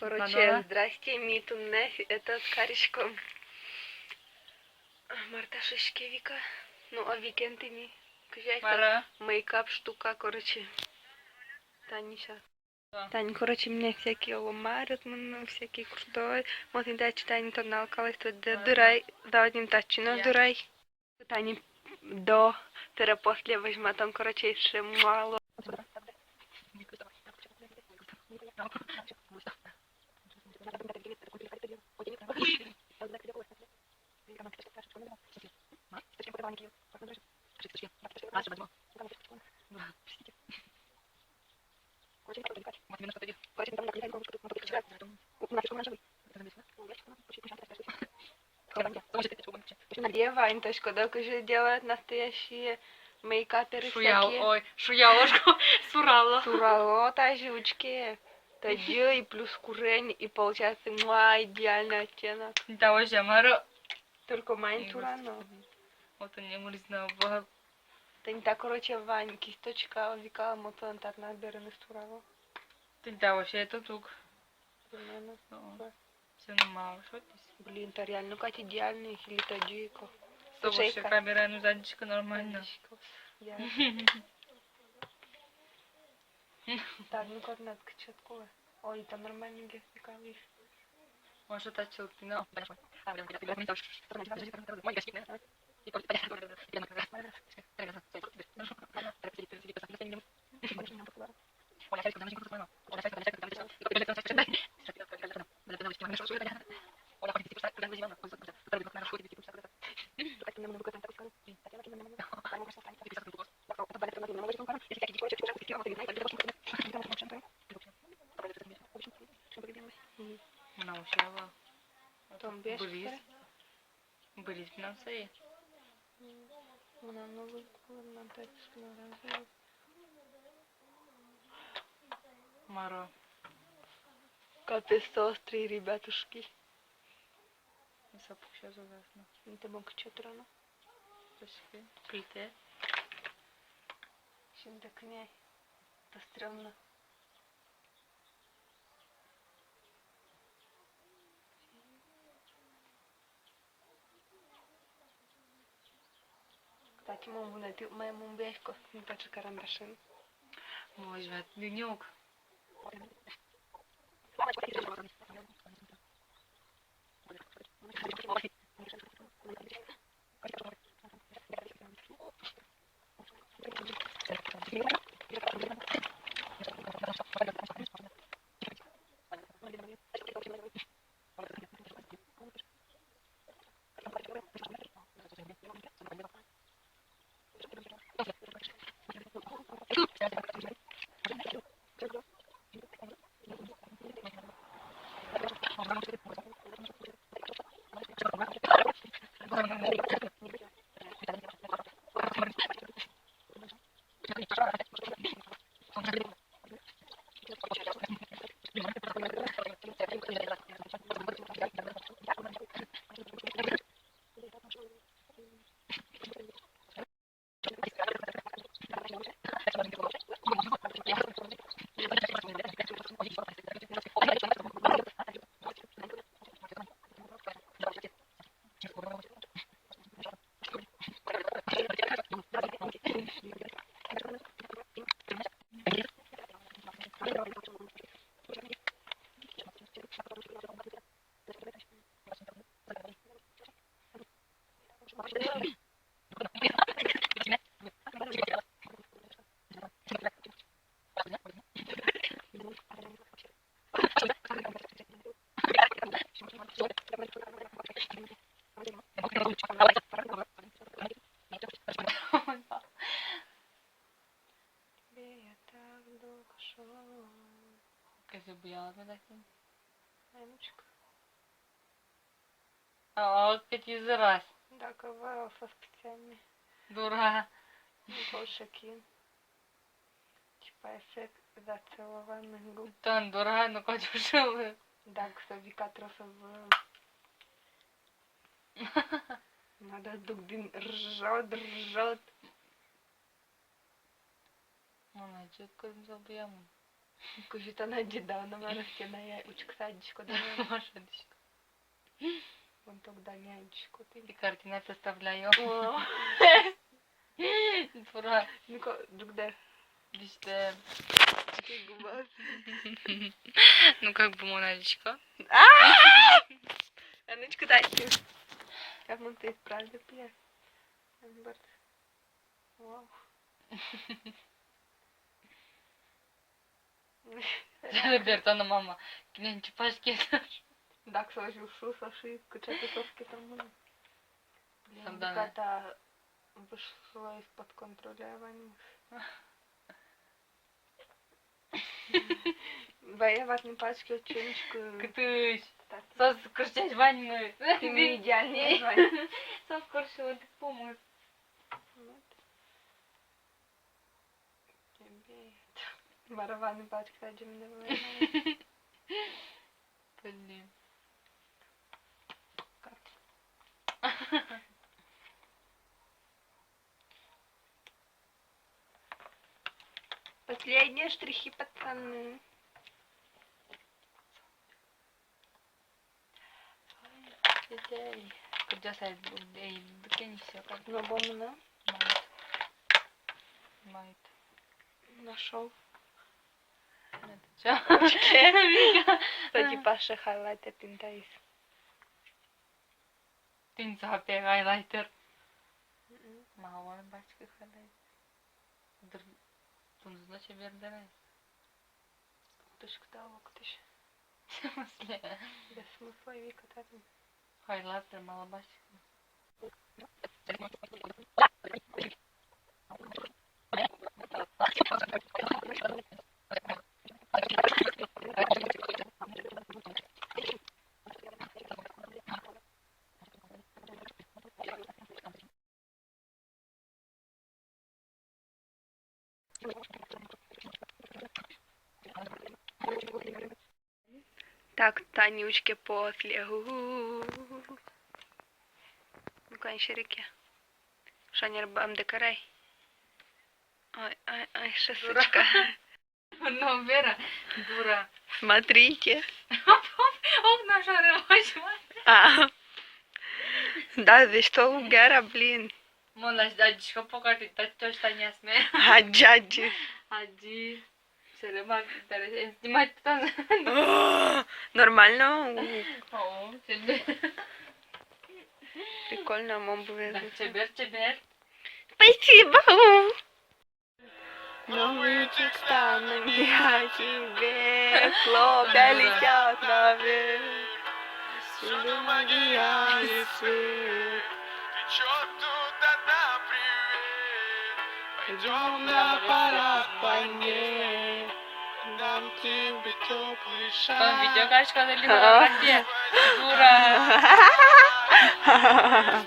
Короче, здрасте, митунне, это с Каричком. Марташечки Вика. Ну, а викендами. Мара. Мейкап штука, короче. Таниша. Да. Тань, короче, меня всякие ломают, всякие крутой. Вот не дать Тань то налкалась, то дурай, да одним тачино дурай. Тань до, после возьма там, короче, еще мало. Где Вань, то есть когда уже делают настоящие мейкаперы всякие. Ой, шуялошку с Урала. С Урала, та жучки. Тогда и плюс курень, и получается идеальный оттенок. Да, вообще, Мара. Только майн турано. Вот он не мурзнал. Та не так, короче, Вань, кисточка, вика, мотон, так наберен из Турала. Да, вообще, это тук. Примерно. Все нормально, что здесь? Блин, та реально как идеальный хилитаджико. Что вообще, камера, ну, задничка нормально. Так, ну как надо качеткова. Ой, там нормальный графикалый. Может, отчел кино. Там без Были финансы. Маро. Капец острые, ребятушки. Сапук сейчас ужасно. Это мог что-то рано. Спасибо. Плите. Чем так не? Это стрёмно. Кстати, маму найти моему бешку, не так карандашин. Возьмет днюк. Как забыла, да, Анечка. А вот какие раз. Да, коварился специально. Дура. Николшакин. Типа эффект зацелованных губ. Тан, дура, ну как ушел. Да, кстати, Катросов. Надо Дугдин ржет. Она четко забьем. Кажуть, вона діда, на мене втінає учк садочку, да, Машиночка. вон тогда нянечку. Ти. І картина представляю. О, Дура. ну-ка, де? İşte. Такий губа. Ну как бы Моналечка. А ну читайте. Как он ты правда пьет? Вау. Робертана мама. Клянчи пашки. Так, сложил шу, соши, качать соски там. Блин, Сандана. ребята, вышло из-под контроля Вани. Воевать пачки ученичку. Кытыш. Сос кричать Ванину. Ты не идеальнее, Ваня. Сос коршила, ты помог. Ворованы пачки, кстати, мне воевали. Блин. Последние штрихи, пацаны. Детей. Kerja saya bikin siapa? Ну, бомна. Мает. Нашел. Это чё? Кстати, Паша хайлайтер пинтаис. Тин сапе хайлайтер. Мауан бачка хайлайтер. Тун значит вердене. Тушка того, ктыш. В смысле? Без смысла вика тату. Хайлайтер мало бачка. Так, Танючке после. Ну, конечно, реке. Шанер бам декарай. Ой, шесочка. Ну, Вера, дура. Смотрите. Ох, наша рыбачка. А. Да, здесь что у Гера, блин. Молодец, дядечка, покажи, точно не смей. А дяди. Ади. Снимать, снимать там. Нормально. О, тебе. Прикольно, мам будет. Чебер. Спасибо. Новый текстан на меня тебе. Хлопья летят наверх. Всюду магия и свет. Течет тут одна привет. Пойдем на парад по ней. Дам тебе теплый шаг. Там видеокачка на фотографии. Дура.